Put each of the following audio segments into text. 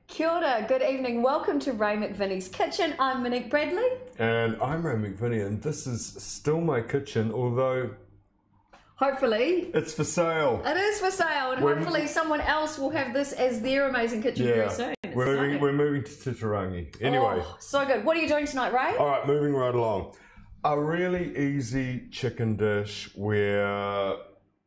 Kia ora, good evening. Welcome to Ray McVinnie's Kitchen. I'm Monique Bradley. And I'm Ray McVinnie, and this is still my kitchen, although hopefully it's for sale. It is for sale, and hopefully someone else will have this as their amazing kitchen very soon. We're moving to Titirangi. Anyway. Oh, so good. What are you doing tonight, Ray? All right, moving right along. A really easy chicken dish where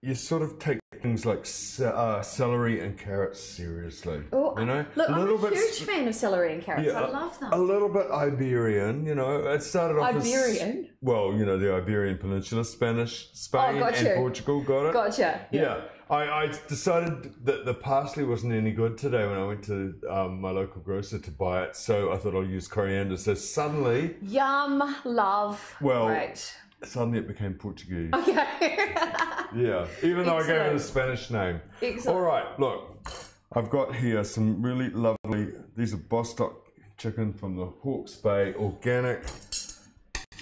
you sort of take things like celery and carrots seriously. Oh, you know, look, I'm a huge fan of celery and carrots. I love them. A little bit Iberian, you know. It started off Iberian? Well, you know, the Iberian Peninsula, Spain and Portugal, got it? Gotcha. Yeah. I decided that the parsley wasn't any good today when I went to my local grocer to buy it, so I thought I'll use coriander. So suddenly... Yum, love, great. Suddenly it became Portuguese. Okay. Yeah, even though I gave it a Spanish name. Excellent. All right, look, I've got here some really lovely, these are Bostock chicken from the Hawke's Bay, organic,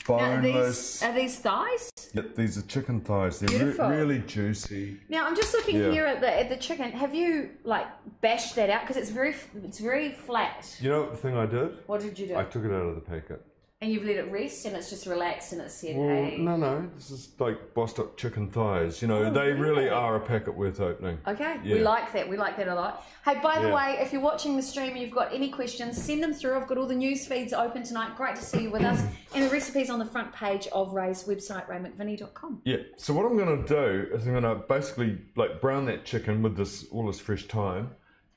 boneless. Are these thighs? Yep, these are chicken thighs. They're really juicy. Now I'm just looking here at the chicken. Have you like bashed that out because it's very flat? You know what the thing I did? What did you do? I took it out of the packet. And you've let it rest and it's just relaxed and it said, well, hey. No, this is like Bostock chicken thighs. You know, they really are a packet worth opening. Okay, we like that. We like that a lot. Hey, by the way, if you're watching the stream and you've got any questions, send them through. I've got all the news feeds open tonight. Great to see you with us. And the recipe's on the front page of Ray's website, raymcvinnie.com. Yeah, so what I'm going to do is I'm going to basically like brown that chicken with all this fresh thyme.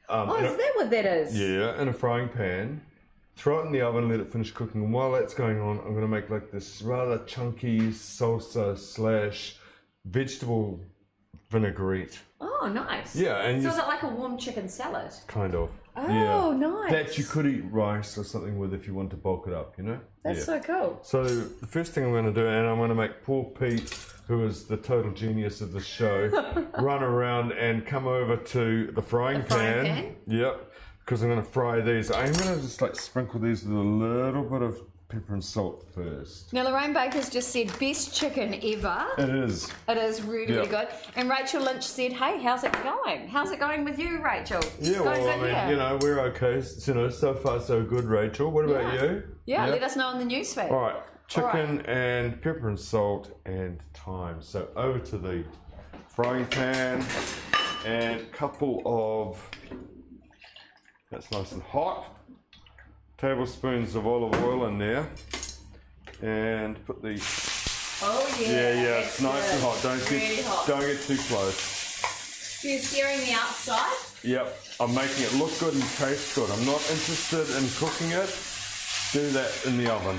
Is that what that is? Yeah, in a frying pan. Throw it in the oven, let it finish cooking. And while that's going on, I'm going to make like this rather chunky salsa / vegetable vinaigrette. Oh, nice. Yeah, and so is it like a warm chicken salad? Kind of. Oh, nice. That you could eat rice or something with if you want to bulk it up, you know? That's so cool. So the first thing I'm going to do, and I'm going to make poor Pete, who is the total genius of the show, run around and come over to the frying pan. Yep. Because I'm going to fry these. I'm going to just like sprinkle these with a little bit of pepper and salt first. Now Lorraine Baker's just said best chicken ever. It is. It is really good. And Rachel Lynch said, hey, how's it going? How's it going with you, Rachel? Yeah, well, I mean, you know, we're okay. You know, so far so good, Rachel. What about you? Yeah, let us know on the news feed. All right, chicken and pepper and salt and thyme. So over to the frying pan and a couple of... That's nice and hot. Tablespoons of olive oil in there. And put the... Oh yeah. Yeah, it's nice and hot. Don't get too close. So you're searing the outside? Yep. I'm making it look good and taste good. I'm not interested in cooking it. Do that in the oven.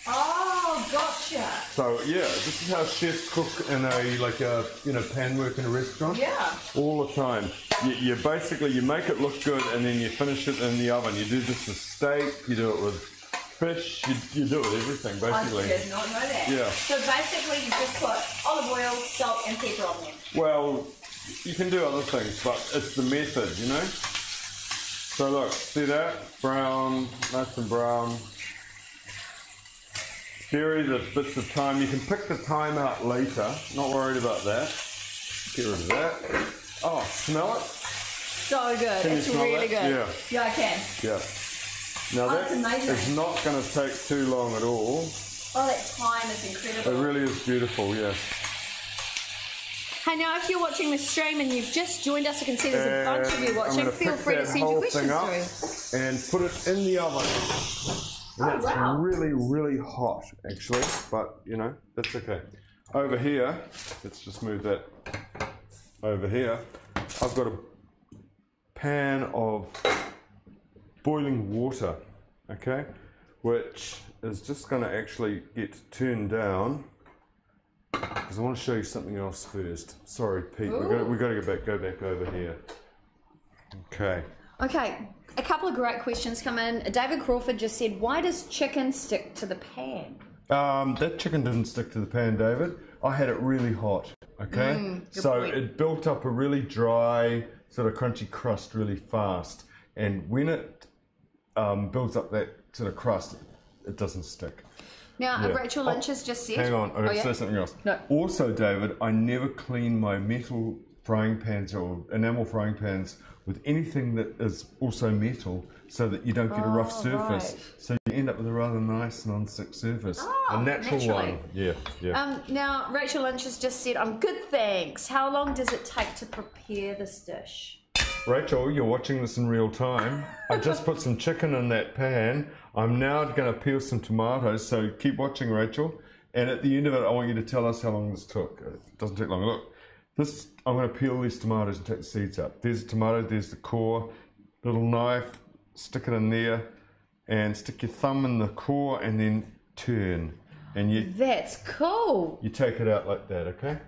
Oh, gotcha. So yeah, this is how chefs cook in a pan work in a restaurant. Yeah. All the time. You basically make it look good and then you finish it in the oven. You do this with steak, you do it with fish, you do it with everything basically. I did not know that. Yeah. So basically you just put olive oil, salt and pepper on them. Well, you can do other things, but it's the method, you know? So look, see that? Brown, nice and brown. Bury the bits of thyme. You can pick the thyme out later. Not worried about that. Get rid of that. Oh, smell it? So good. Can it's really good. Yeah. Yeah, I can. Yeah. Now that amazing. is not going to take too long at all. Oh, that thyme is incredible. It really is beautiful, yes. Hey, now if you're watching the stream and you've just joined us, I can see there's a bunch of you watching. Feel free to send your questions through. And put it in the oven. And that's really, really hot, actually, but, you know, that's okay. Over here, let's just move that over here. I've got a pan of boiling water, okay, which is just going to actually get turned down, because I want to show you something else first. Sorry, Pete, we've got to go back over here. Okay. Okay, a couple of great questions come in. David Crawford just said, why does chicken stick to the pan? That chicken didn't stick to the pan, David. I had it really hot, okay? So it built up a really dry, sort of crunchy crust really fast. And when it builds up that sort of crust, it doesn't stick. Now, Rachel Lynch has just said... Hang on, I've got to say something else. No. Also, David, I never clean my metal frying pans or enamel frying pans with anything that is also metal, so that you don't get a rough surface. Right. So you end up with a rather nice non-stick surface. A natural naturally. one. Yeah, yeah. Now, Rachel Lynch has just said, I'm good, thanks. How long does it take to prepare this dish? Rachel, you're watching this in real time. I just put some chicken in that pan. I'm now going to peel some tomatoes, so keep watching, Rachel. And at the end of it, I want you to tell us how long this took. It doesn't take long. Look, this, I'm going to peel these tomatoes and take the seeds out. There's the tomato, there's the core. Little knife, stick it in there, and stick your thumb in the core, and then turn. And you. That's cool. You take it out like that, okay?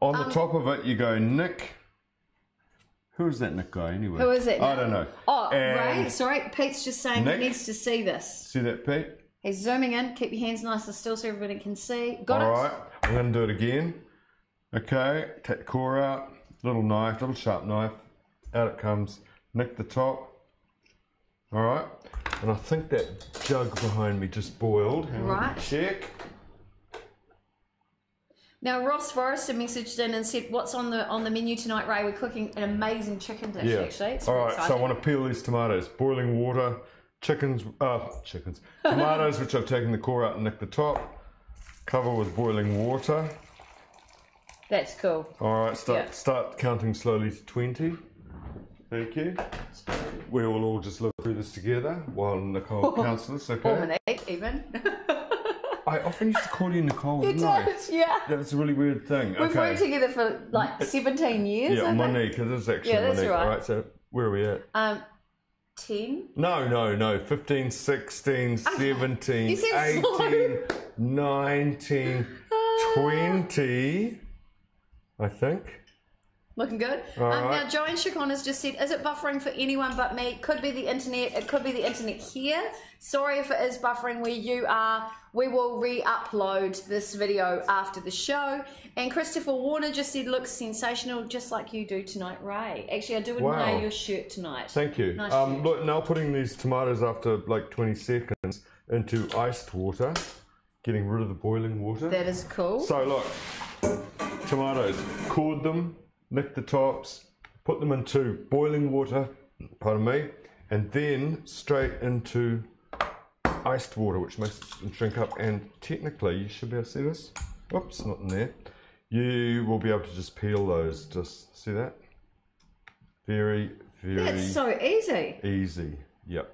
On the top of it, you go, Nick. Who is that Nick guy anyway? Who is it? I don't know. Oh, And Ray, sorry, Pete's just saying Nick? he needs to see this. See that, Pete? He's zooming in. Keep your hands nice and still so everybody can see. Got it? All right, I'm going to do it again. Okay, take the core out. Little knife, little sharp knife. Out it comes. Nick the top. All right. And I think that jug behind me just boiled. Hang on, Right. check. Now, Ross Forrester messaged in and said, what's on the menu tonight, Ray? We're cooking an amazing chicken dish, Yeah. actually. It's All really right, exciting. so I want to peel these tomatoes. Boiling water, tomatoes, which I've taken the core out and nicked the top. Cover with boiling water. That's cool. All right, Yeah. start counting slowly to 20. Thank you. We will all just look through this together while Nicole counts this, okay? Or Monique, even. I often used to call you Nicole, You didn't I? did, yeah. That's a really weird thing. We've worked together for like 17 years, Yeah, I think. Monique, it is actually Yeah, that's Monique. right. All right, so where are we at? 10? No. 15, 16, 17, You said 18, slow. 19, 20, I think. Looking good. All right. Now, Joanne Chacon has just said, is it buffering for anyone but me? Could be the internet. It could be the internet here. Sorry if it is buffering where you are. We will re-upload this video after the show. And Christopher Warner just said, looks sensational, just like you do tonight, Ray. Actually, I do admire Wow. your shirt tonight. Thank you. Nice shirt. Look, now putting these tomatoes after like 20 seconds into iced water, getting rid of the boiling water. That is cool. So look, tomatoes, cored them, nick the tops, put them into boiling water, pardon me, and then straight into iced water, which makes it shrink up. And technically, you should be able to see this. Whoops, not in there. You will be able to just peel those. Just see that? Very, very That's so easy. easy. Yep.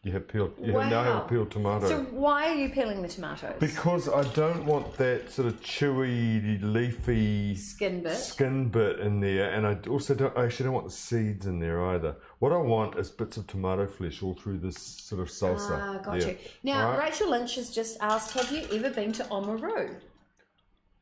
You have peeled. You Wow. now have a peeled tomato. So why are you peeling the tomatoes? Because I don't want that sort of chewy, leafy Skin bit. in there, and I also don't. I actually don't want the seeds in there either. What I want is bits of tomato flesh all through this sort of salsa. Ah, got Yeah. you. Now, All right? Rachel Lynch has just asked, have you ever been to Oamaru?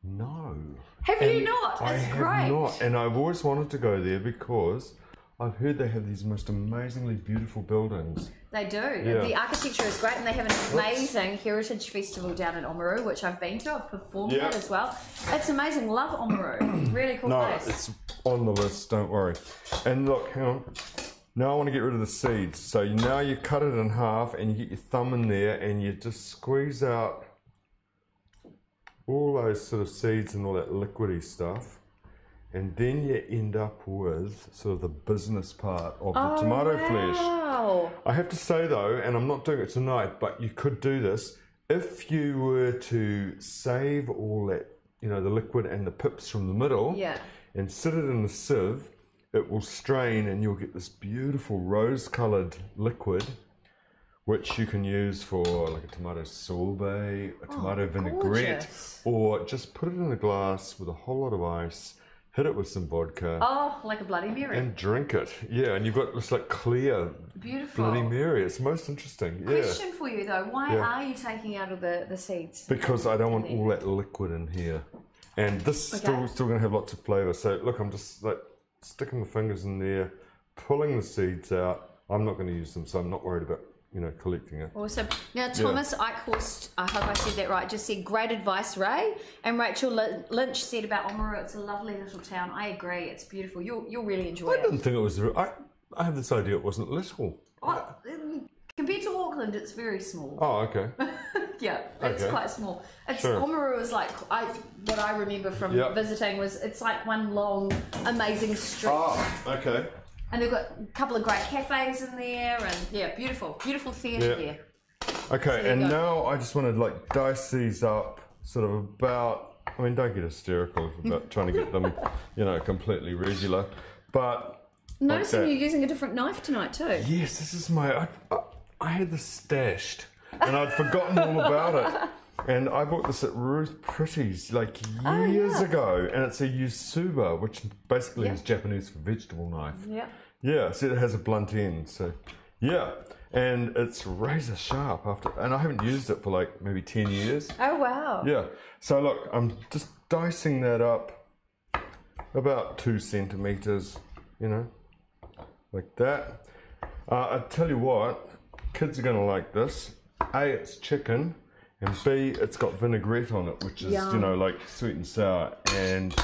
No. Have you not? I That's have great. not, and I've always wanted to go there because I've heard they have these most amazingly beautiful buildings. They do. Yeah. The architecture is great, and they have an amazing heritage festival down in Oamaru, which I've been to. I've performed Yeah. at as well. It's amazing. Love Oamaru. Really cool No, place. it's on the list, don't worry. And look, hang on. Now I want to get rid of the seeds. So now you cut it in half and you get your thumb in there and you just squeeze out all those sort of seeds and all that liquidy stuff. And then you end up with sort of the business part of the tomato flesh. Wow. I have to say though, and I'm not doing it tonight, but you could do this, if you were to save all that, you know, the liquid and the pips from the middle, Yeah. and sit it in the sieve, it will strain and you'll get this beautiful rose-coloured liquid, which you can use for like a tomato sorbet, a tomato vinaigrette, gorgeous. or just put it in a glass with a whole lot of ice, hit it with some vodka, Oh, like a Bloody Mary. and drink it. Yeah, and you've got this like clear Beautiful. Bloody Mary. It's most interesting. Yeah. Question for you though, why Yeah. are you taking out of the seeds? Because I don't want all that liquid in here. And this is Okay. still going to have lots of flavour. So look, I'm just like sticking the fingers in there, pulling the seeds out. I'm not going to use them, so I'm not worried about, you know, collecting it. Awesome. Now, Thomas Eichhorst, I hope I said that right, just said, great advice, Ray. And Rachel Lynch said about Oamaru, it's a lovely little town. I agree. It's beautiful. You'll really enjoy I it. didn't think it was... I have this idea it wasn't little. Oh, compared to Auckland, it's very small. Oh, okay. Yeah, it's quite small. It's Sure. Oamaru is like what I remember from visiting was it's like one long amazing street. Oh, okay. And they've got a couple of great cafes in there, and beautiful theatre there. Okay, and now I just want to like dice these up, sort of about. I mean, don't get hysterical about trying to get them, completely regular, but. Noticing you're using a different knife tonight too. Yes, this is my. I had this stashed, and I'd forgotten all about it. And I bought this at Ruth Pretty's like years ago, and it's a Yusuba, which basically is Japanese for vegetable knife. Yeah. Yeah, so it has a blunt end. So, yeah, and it's razor sharp and I haven't used it for like maybe 10 years. Oh wow. Yeah. So look, I'm just dicing that up about 2 centimeters, like that. I tell you what, kids are gonna like this. A, it's chicken. And B, it's got vinaigrette on it, which is, like sweet and sour. And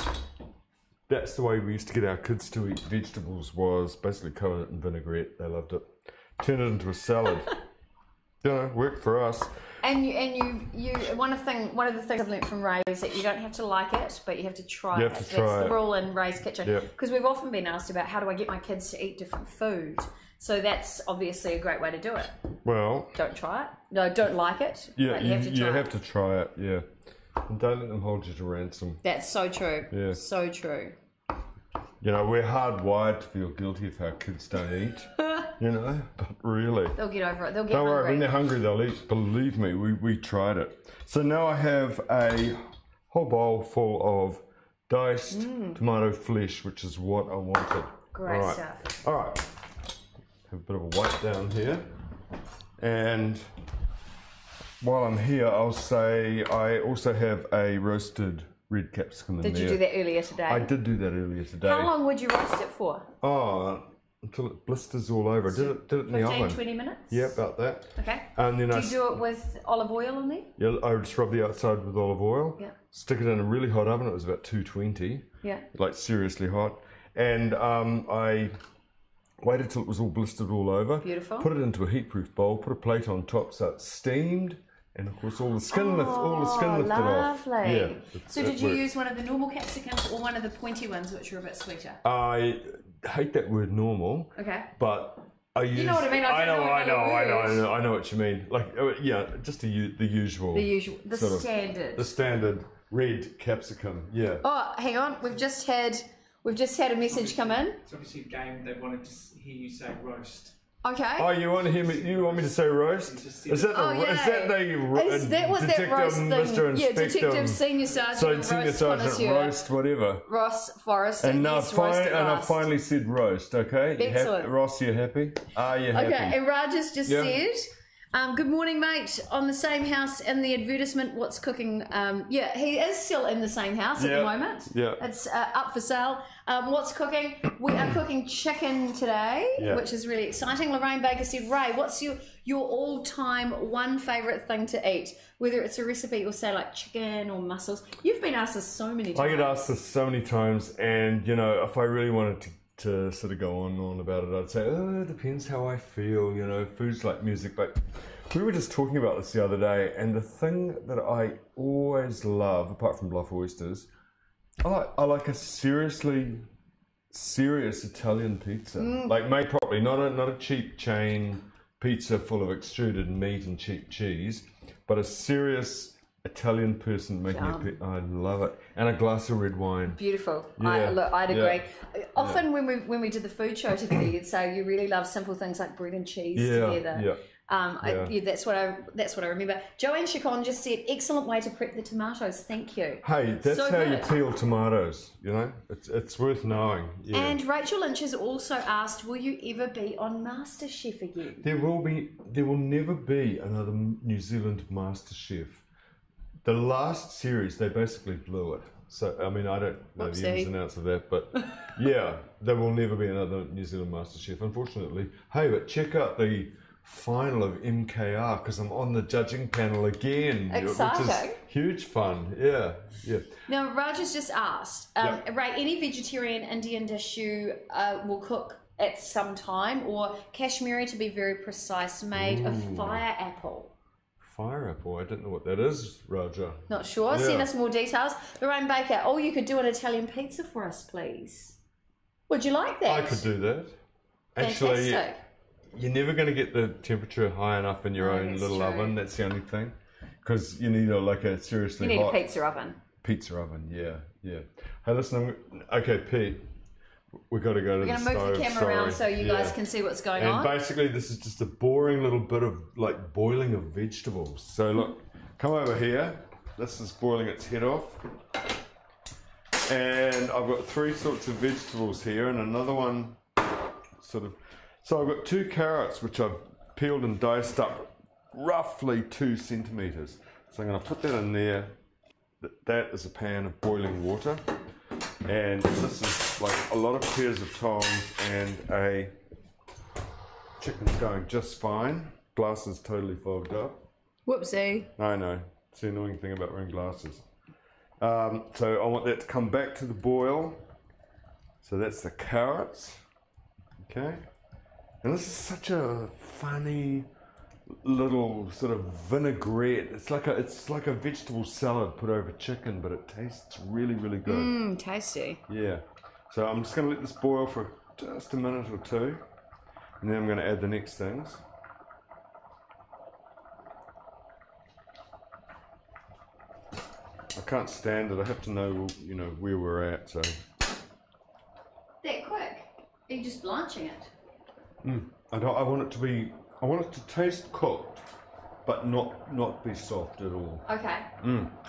that's the way we used to get our kids to eat vegetables, was basically cover it in vinaigrette. They loved it. Turn it into a salad. Worked for us. And you one of the things I've learnt from Ray is that you don't have to like it, but you have to try it. That's the rule in Ray's kitchen. Because we've often been asked about how do I get my kids to eat different food. So that's obviously a great way to do it. Well, don't try it. No, don't like it. Yeah, but you have to try it. Yeah, and don't let them hold you to ransom. That's so true. Yeah, so true. We're hardwired to feel guilty if our kids don't eat. But really, they'll get over it. They'll get Don't hungry. worry, when they're hungry, they'll eat. Believe me, we tried it. So now I have a whole bowl full of diced tomato flesh, which is what I wanted. Great stuff. All right. Have a bit of a wipe down here, and while I'm here, I'll say I also have a roasted red capsicum in there. Did you do that earlier today? I did do that earlier today. How long would you roast it for? Oh, until it blisters all over. Did it in the oven. 15-20 minutes? Yeah, about that. Okay. And then do you do it with olive oil in there? Yeah, I would just rub the outside with olive oil. Yeah. Stick it in a really hot oven. It was about 220. Yeah. Like seriously hot. And I waited till it was all blistered all over. Beautiful. Put it into a heat-proof bowl. Put a plate on top so it's steamed, and of course all the skin lifted off. Lovely. Yeah. So did you use one of the normal capsicums or one of the pointy ones, which are a bit sweeter? I hate that word normal. Okay. But I use. You know what I mean? I know what you mean. Like just the usual. The standard red capsicum. Yeah. Oh, hang on. We've just had a message come in. It's obviously a game. They wanted to hear you say roast. Okay. Oh, you want to hear me? You want me to say roast? Is that what that roast thing? Mr. Yeah, Detective Senior Sergeant. Senior Sergeant roast, whatever. Ross Forrest. And I finally said roast. Okay. Excellent. Ross, you happy? Are you happy? Okay. And Raja's just said. Good morning, mate. On the same house in the advertisement, what's cooking? He is still in the same house at the moment. Yeah. It's up for sale. What's cooking? We are cooking chicken today, which is really exciting. Lorraine Baker said, Ray, what's your all-time one favourite thing to eat? Whether it's a recipe or say like chicken or mussels. You've been asked this so many times. I get asked this so many times, and if I really wanted to sort of go on and on about it, I'd say, it depends how I feel, food's like music. But we were just talking about this the other day, and the thing that I always love, apart from bluff oysters, I like a serious Italian pizza. Like made properly, not a cheap chain pizza full of extruded meat and cheap cheese, but a serious Italian person making it. I love it. And a glass of red wine. Beautiful. Yeah. I'd agree. Often when we did the food show together, you'd say you really love simple things like bread and cheese together. Yeah. That's what I remember. Joanne Chacon just said, excellent way to prep the tomatoes. Thank you. Hey, that's how you peel tomatoes. It's worth knowing. Yeah. And Rachel Lynch has also asked, will you ever be on MasterChef again? There will never be another New Zealand MasterChef. The last series, they basically blew it. So, I mean, I don't know the ins and outs of that, but yeah, there will never be another New Zealand MasterChef, unfortunately. Hey, but check out the final of MKR, because I'm on the judging panel again. Exciting. Which is huge fun. Yeah. Now, Raj has just asked, Ray, any vegetarian Indian dish you will cook at some time, or Kashmiri, to be very precise, made of fire apple? fire apple. I don't know what that is, Roger. Not sure. Yeah. Send us more details. Lorraine Baker, oh, you could do an Italian pizza for us, please. Would you like that? I could do that. Actually, Fantastic. you're never going to get the temperature high enough in your own that's little true. oven. That's the only thing. Because you need a seriously You need hot a pizza oven. pizza oven. Yeah. Hey, listen. Okay, Pete. We've got to go to We're the going to move stove. the camera around so you guys can see what's going on. And basically, this is just a boring little bit of like boiling of vegetables. So look, come over here. This is boiling its head off. And I've got 3 sorts of vegetables here and another one So I've got 2 carrots which I've peeled and diced up roughly 2 centimetres. So I'm going to put that in there. That is a pan of boiling water. And this is like a lot of pairs of tongs and a chicken's going just fine. Glass is totally fogged up. Whoopsie. I know. It's the annoying thing about wearing glasses. So I want that to come back to the boil. So that's the carrots. Okay. And this is such a funny little sort of vinaigrette. It's like a vegetable salad put over chicken, but it tastes really, really good. Mmm, tasty. Yeah. So I'm just going to let this boil for just a minute or 2, and then I'm going to add the next things. I can't stand it. I have to know, where we're at. So. That quick? Are you just blanching it? I want it to be. I want it to taste cooked, but not be soft at all. Okay.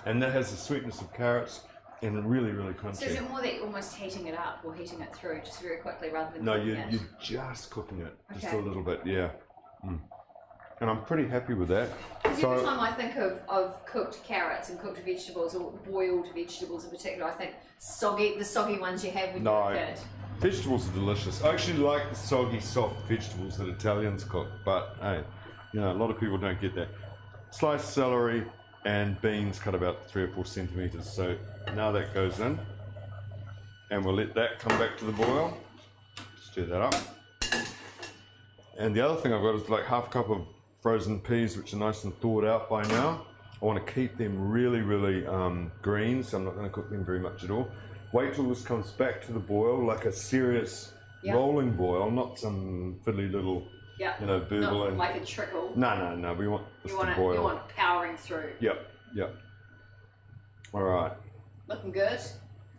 And that has the sweetness of carrots and really, really crunchy. So is it more that you're almost heating it up or heating it through just very quickly rather than No, cooking you're it? just cooking it, just Okay. a little bit, yeah. And I'm pretty happy with that. Because every time I think of cooked carrots and cooked vegetables or boiled vegetables in particular, I think the soggy ones you have when you're a kid. Vegetables are delicious. I actually like the soggy, soft vegetables that Italians cook, but hey, a lot of people don't get that. Sliced celery and beans cut about 3 or 4 centimetres. So now that goes in, and we'll let that come back to the boil. Stir that up. And the other thing I've got is like half a cup of frozen peas, which are nice and thawed out by now. I want to keep them really, really green, so I'm not going to cook them very much at all. Wait till this comes back to the boil, like a serious rolling boil, not some fiddly little, burbling. Not like a trickle. No, we want this to boil. You want it powering through. Yep. All right. Looking good.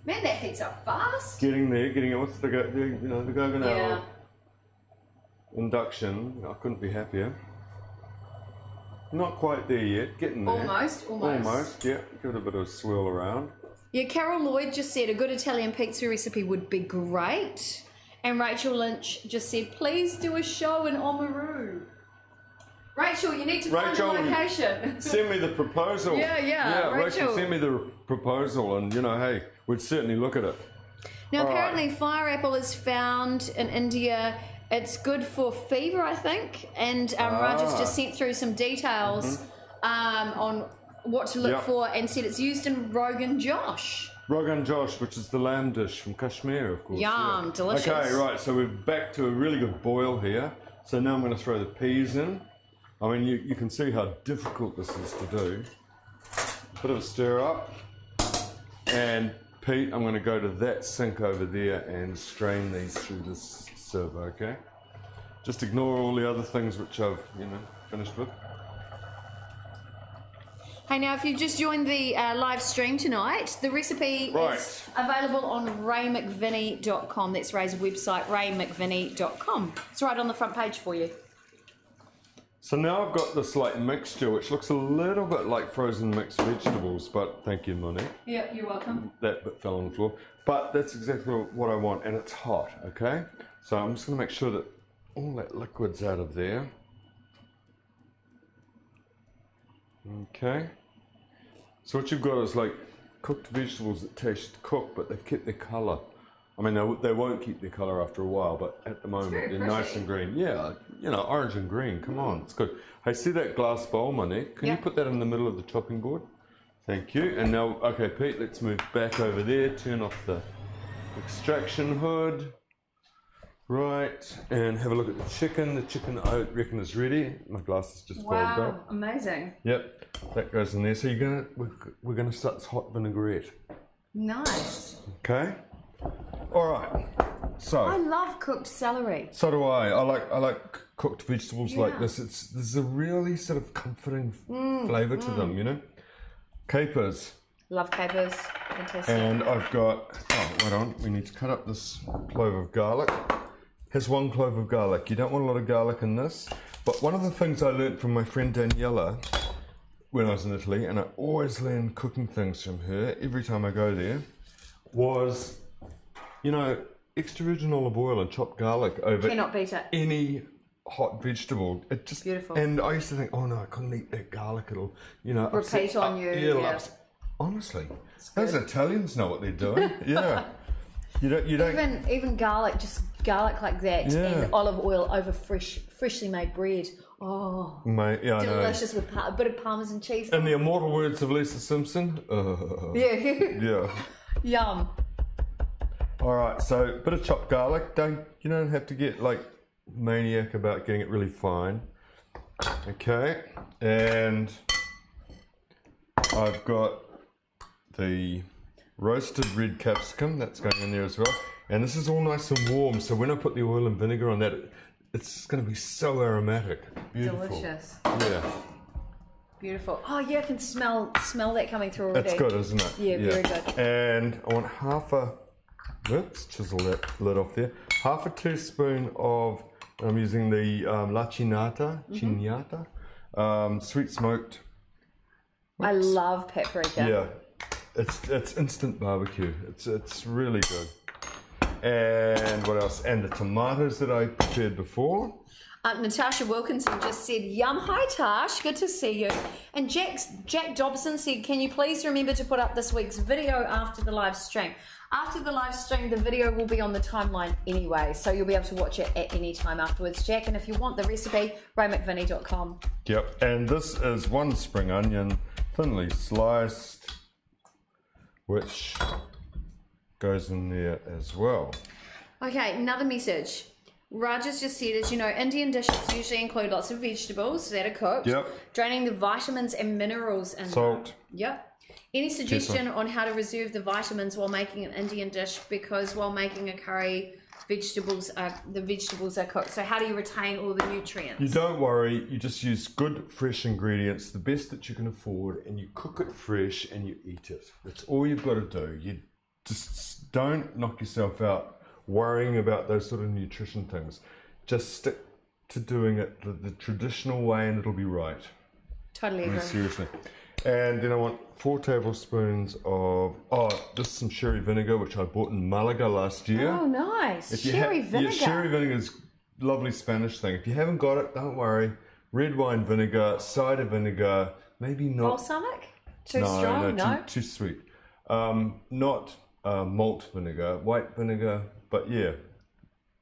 Man, that heats up fast. Getting it. What's the Goguen Yeah. induction? I couldn't be happier. Not quite there yet. Getting there. Almost. Yeah. Give it a bit of a swirl around. Yeah, Carol Lloyd just said a good Italian pizza recipe would be great. And Rachel Lynch just said, please do a show in Oamaru. Rachel, you need to find a location. Send me the proposal. Yeah, Rachel, send me the proposal, and hey, we'd certainly look at it. Now, apparently, fire apple is found in India. It's good for fever, I think. And Raja's just sent through some details on what to look for, and said it's used in Rogan Josh. Rogan Josh, which is the lamb dish from Kashmir, of course. Yum, delicious. Okay, right, so we're back to a really good boil here. So now I'm going to throw the peas in. I mean, you can see how difficult this is to do. Bit of a stir up. And Pete, I'm going to go to that sink over there and strain these through this sieve, okay? Just ignore all the other things which I've, finished with. Hey, now, if you just joined the live stream tonight, the recipe is available on raymcvinnie.com. That's Ray's website, raymcvinnie.com. It's right on the front page for you. So now I've got this mixture which looks a little bit like frozen mixed vegetables, but thank you, Monique. Yeah, you're welcome. That bit fell on the floor. But that's exactly what I want, and it's hot, okay? So I'm just going to make sure that all that liquid's out of there. Okay. So what you've got is cooked vegetables that taste cooked, but they've kept their colour. I mean, they won't keep their colour after a while, but at the moment they're nice and green. Yeah, orange and green. Come on, it's good. Hey, see that glass bowl, Monique? Can you put that in the middle of the chopping board? Thank you. And now, okay, Pete, let's move back over there. Turn off the extraction hood. Right, and have a look at the chicken. The chicken, I reckon, is ready. My glass is just filled up. Wow, amazing. Yep, that goes in there. So we're gonna start this hot vinaigrette. Nice. Okay. All right. So. I love cooked celery. So do I. I like cooked vegetables like Yeah. this. There's a really sort of comforting flavour to them, you know. Capers. Love capers. Fantastic. And I've got. Oh, wait on. We need to cut up this clove of garlic. Has 1 clove of garlic. You don't want a lot of garlic in this. But one of the things I learnt from my friend Daniela when I was in Italy, and I always learn cooking things from her every time I go there, was, you know, extra virgin olive oil and chopped garlic over Cannot beat it. any hot vegetable. It just Beautiful. And I used to think, oh no, I couldn't eat that garlic. It'll, you know, Repeat on you. Yeah. Honestly, those Italians know what they're doing. Yeah. You don't. Even garlic, just garlic like that, Yeah. and olive oil over freshly made bread. Oh, Mate, yeah, I know. delicious with a bit of Parmesan cheese. In the immortal words of Lisa Simpson, Yeah. yeah. Yum. All right, so bit of chopped garlic. You don't have to get like maniac about getting it really fine. Okay, and I've got the roasted red capsicum that's going in there as well. And this is all nice and warm, so when I put the oil and vinegar on that, it's going to be so aromatic. Beautiful. Delicious. Yeah. Beautiful. Oh yeah, I can smell that coming through already. That's good, isn't it? Yeah, very good. And I want oops, chisel that lid off there. Half a teaspoon of, I'm using the La Chinata, sweet smoked. I love paprika. Yeah, it's instant barbecue. It's really good. And what else? And the tomatoes that I prepared before. Natasha Wilkinson just said, yum, hi Tash, good to see you. And Jack Dobson said, can you please remember to put up this week's video after the live stream? After the live stream, the video will be on the timeline anyway, so you'll be able to watch it at any time afterwards, Jack. And if you want the recipe, raymcvinnie.com. Yep, and this is 1 spring onion, thinly sliced, which goes in there as well. Okay, another message. Raja's just said, as you know, Indian dishes usually include lots of vegetables that are cooked. Yep. Draining the vitamins and minerals in Salt. them. Yep. Any suggestion on how to reserve the vitamins while making an Indian dish? Because while making a curry, the vegetables are cooked. So how do you retain all the nutrients? You don't worry, you just use good fresh ingredients, the best that you can afford, and you cook it fresh and you eat it. That's all you've got to do. You just don't knock yourself out worrying about those sort of nutrition things. Just stick to doing it the traditional way and it'll be right. Totally agree. Seriously. And then I want 4 tablespoons of, this is some sherry vinegar, which I bought in Malaga last year. Oh, nice. Sherry vinegar. Yeah, sherry vinegar is a lovely Spanish thing. If you haven't got it, don't worry. Red wine vinegar, cider vinegar, maybe not. Balsamic? Too strong? No? Too sweet. Not malt vinegar, white vinegar, but yeah.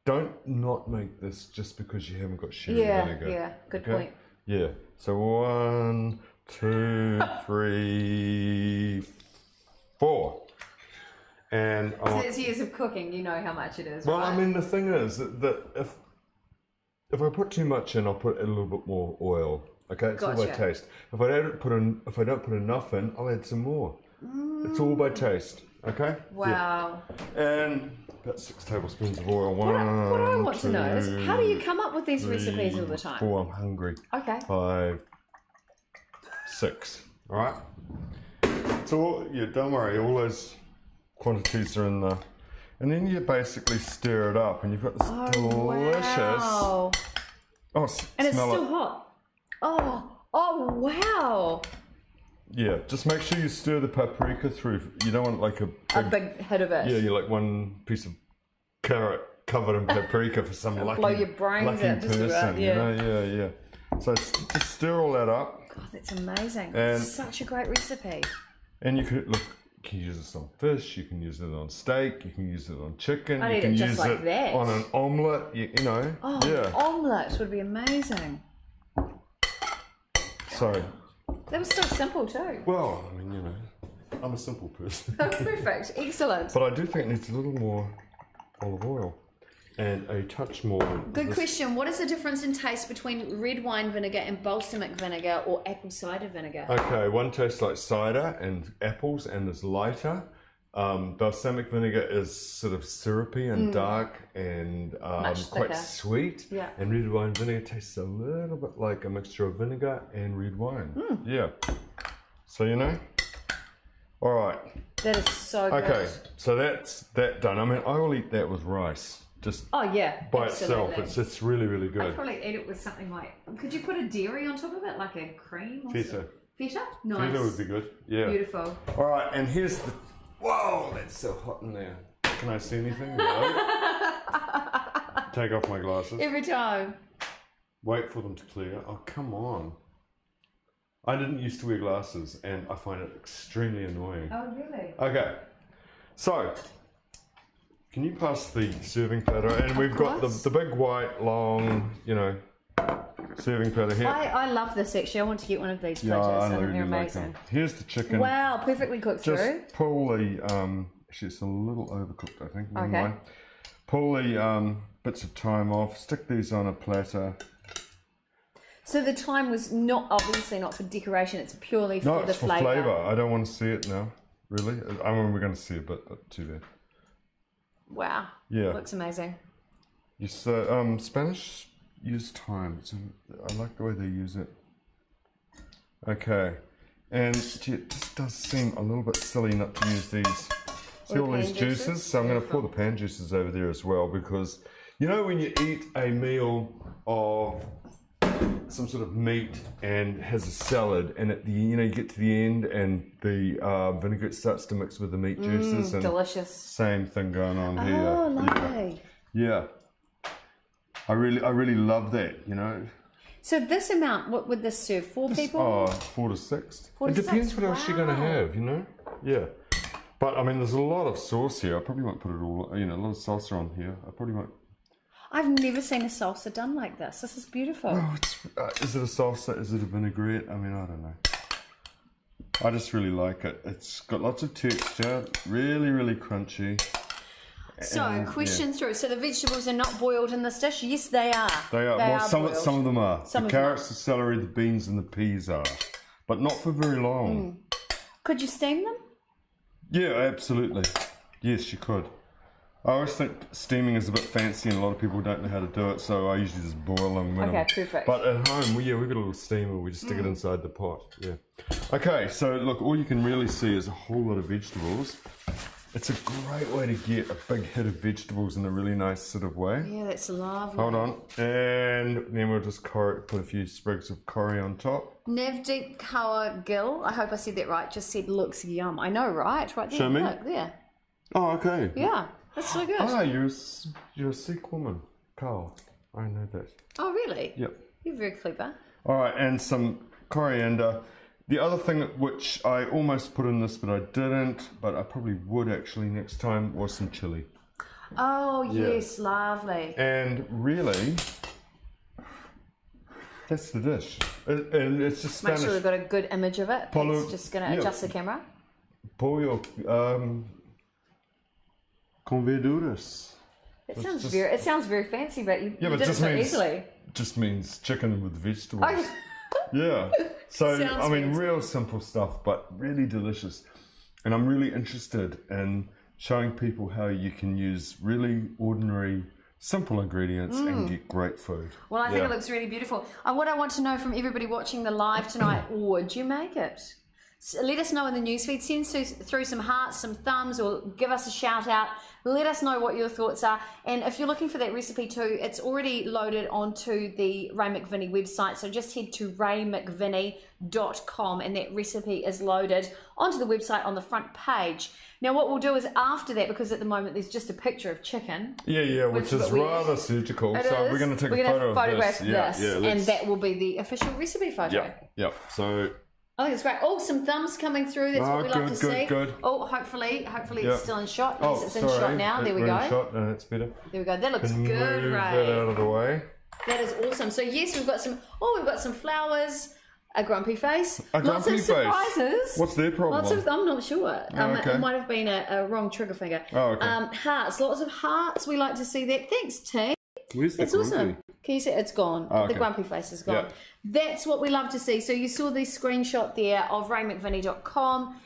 Don't not make this just because you haven't got sherry vinegar. Yeah, good point. Yeah. So 1, 2, 3, 4. And It's years of cooking, you know how much it is, well, right? I mean, the thing is that if I put too much in, I'll put a little bit more oil. Okay, it's all by taste. If I don't put enough in, I'll add some more. It's all by taste. Okay. Wow. Yeah. And about 6 tablespoons of oil. What I want to know is, how do you come up with these recipes all the time? 4, I'm hungry. Okay. 5, 6. All right. So don't worry, all those quantities are in there, and then you basically stir it up, and you've got this delicious. Wow. Oh, and it's still hot. Oh, wow. Yeah, just make sure you stir the paprika through. You don't want like a big hit of it. Yeah, you like one piece of carrot covered in paprika for some lucky, blow your brains out just person. about, yeah. You know? Yeah. So just stir all that up. God, that's amazing. And it's such a great recipe. And you can use this on fish. You can use it on steak. You can use it on chicken. I'd you eat can it just use like it that. on an omelette. You know. Oh, yeah. omelette would be amazing. So. That was so simple too. Well, I mean, you know, I'm a simple person. Perfect. Excellent. But I do think it needs a little more olive oil. and a touch more. Good question. What is the difference in taste between red wine vinegar and balsamic vinegar or apple cider vinegar? Okay, one tastes like cider and apples and is lighter. Balsamic vinegar is sort of syrupy and dark and quite sweet. Yeah. And red wine vinegar tastes a little bit like a mixture of vinegar and red wine. Yeah. So you know. All right. That is so good. Okay, so that's that done. I mean, I will eat that with rice. Just by itself. It's really, really good. I'd probably eat it with something like. Could you put a dairy on top of it, like a cream? Or Feta. Feta? Nice. Feta would be good. Yeah. Beautiful. All right, and here's the. Whoa, that's so hot in there. Can I see anything? No. Take off my glasses. Every time. Wait for them to clear. Oh, come on. I didn't used to wear glasses, and I find it extremely annoying. Oh, really? Okay, so can you pass the serving platter? And we've got the big white long, you know, serving platter here. I love this actually. I want to get one of these platters. I think they're amazing. Here's the chicken. Wow, perfectly cooked through. Just pull the actually it's a little overcooked, I think. Never mind. Pull the bits of thyme off. Stick these on a platter. So the thyme was obviously not for decoration. It's purely for the flavour. No, it's for flavour. I don't want to see it now. Really? I mean, we're going to see it, but too bad. Wow. Yeah. Looks amazing. Spanish use thyme. I like the way they use it. Okay. And gee, it just does seem a little bit silly not to use these. See all these juices? So I'm going to pour the pan juices over there as well, because you know when you eat a meal of some sort of meat and has a salad, and at the you get to the end and the vinegar starts to mix with the meat juices, and delicious. Same thing going on here. Oh, lovely. Yeah. I really love that, you know. So this amount, what would this serve? 4 people? 4 to 6. 4 to 6. It depends what else you're going to have, you know. Yeah. But I mean, there's a lot of sauce here. I probably won't put it all, a lot of salsa on here. I probably won't. I've never seen a salsa done like this. This is beautiful. Oh, is it a salsa? Is it a vinaigrette? I mean, I don't know. I just really like it. It's got lots of texture, really, really crunchy. So, question through. So the vegetables are not boiled in this dish? Yes, they are. They are. Well, some of them are. The carrots, the celery, the beans, and the peas are. But not for very long. Could you steam them? Yeah, absolutely. Yes, you could. I always think steaming is a bit fancy and a lot of people don't know how to do it, so I usually just boil them. Perfect. But at home, we've got a little steamer, we just stick it inside the pot. Yeah. Okay, so look, all you can really see is a whole lot of vegetables. It's a great way to get a big hit of vegetables in a really nice sort of way. Yeah, that's lovely. Hold on. And then we'll just put a few sprigs of curry on top. Navdeep Kaur Gill, I hope I said that right, just said looks yum. I know, right? Right there. Show me. Look, there. Oh, okay. Yeah, that's so good. Ah, you're a Sikh woman, Carl. I know that. Oh, really? Yep. You're very clever. All right, and some coriander. The other thing which I almost put in this, but I didn't, but I probably would actually next time, was some chili. Oh, yes, lovely. And really, that's the dish. And it's just Spanish. Make sure we've got a good image of it. Pollo, it's just going to adjust the camera. Pollo con verduras. It sounds very fancy, but you did it so easily. It just means chicken with vegetables. Oh. Yeah. So, Sounds I mean, fancy. real simple stuff, but really delicious. And I'm really interested in showing people how you can use really ordinary, simple ingredients and get great food. Well, I think it looks really beautiful. What I want to know from everybody watching the live tonight, would you make it? So let us know in the newsfeed. Send through some hearts, some thumbs, or give us a shout out. Let us know what your thoughts are. And if you're looking for that recipe too, it's already loaded onto the Ray McVinnie website. So just head to raymcvinnie.com and that recipe is loaded onto the website on the front page. Now what we'll do is after that, because at the moment there's just a picture of chicken. Yeah, which is rather surgical. So we're going to take a photo of this. And that will be the official recipe photo. Yeah. So I think it's great. Oh, some thumbs coming through. That's what we like to see. Good. Oh, hopefully it's still in shot. Yes, it's in shot now. There we go. Shot. No, that's better. There we go. That looks good, Ray. Move that out of the way. That is awesome. So yes, we've got some flowers. A grumpy face. A Lots grumpy of surprises. What's their problem? I'm not sure. okay. It might have been a wrong trigger finger. Oh, okay. Hearts. Lots of hearts. We like to see that. Thanks, team. Where's the It's grumpy? awesome. Can you see it's gone? Oh, okay. The grumpy face is gone. Yeah. That's what we love to see. So you saw this screenshot there of raymcvinnie.com.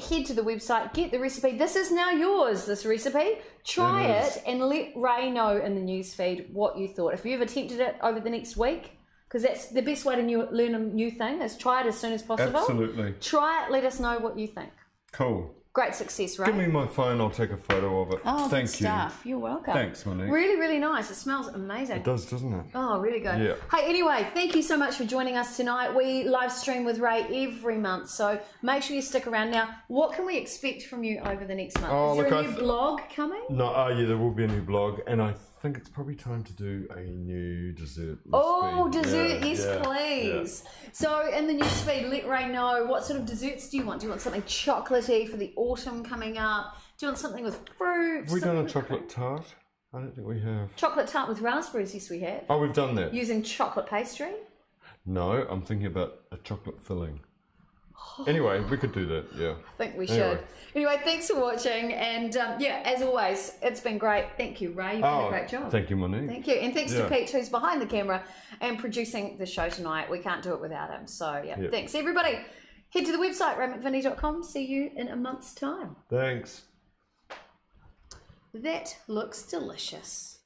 Head to the website, get the recipe. This is now yours, this recipe. Try it and let Ray know in the newsfeed what you thought. If you've attempted it over the next week, because that's the best way to learn a new thing, is try it as soon as possible. Absolutely. Try it, let us know what you think. Cool. Great success, Ray. Give me my phone, I'll take a photo of it. Oh, Thank good you. stuff. You're welcome. Thanks, Monique. Really, really nice. It smells amazing. It does, doesn't it? Oh, really good. Yeah. Hey, anyway, thank you so much for joining us tonight. We live stream with Ray every month, so make sure you stick around. Now, what can we expect from you over the next month? Oh, Is there look, a new blog coming? No, yeah, there will be a new blog, and I think it's probably time to do a new dessert recipe. Oh, dessert, Yeah, yes, yeah, please. So, in the newsfeed, let Ray know what sort of desserts do you want? Do you want something chocolatey for the autumn coming up? Do you want something with fruit? Have we done a something with chocolate tart? I don't think we have. chocolate tart with raspberries? Yes, we have. Oh, we've done that. Using chocolate pastry? No, I'm thinking about a chocolate filling. Anyway, we could do that, yeah. I think we should. Anyway, thanks for watching. And yeah, as always, it's been great. Thank you, Ray. You've done a great job. Thank you, Monique. Thank you. And thanks to Pete, who's behind the camera and producing the show tonight. We can't do it without him. So, yeah, thanks, everybody. Head to the website, raymcvinnie.com. See you in a month's time. Thanks. That looks delicious.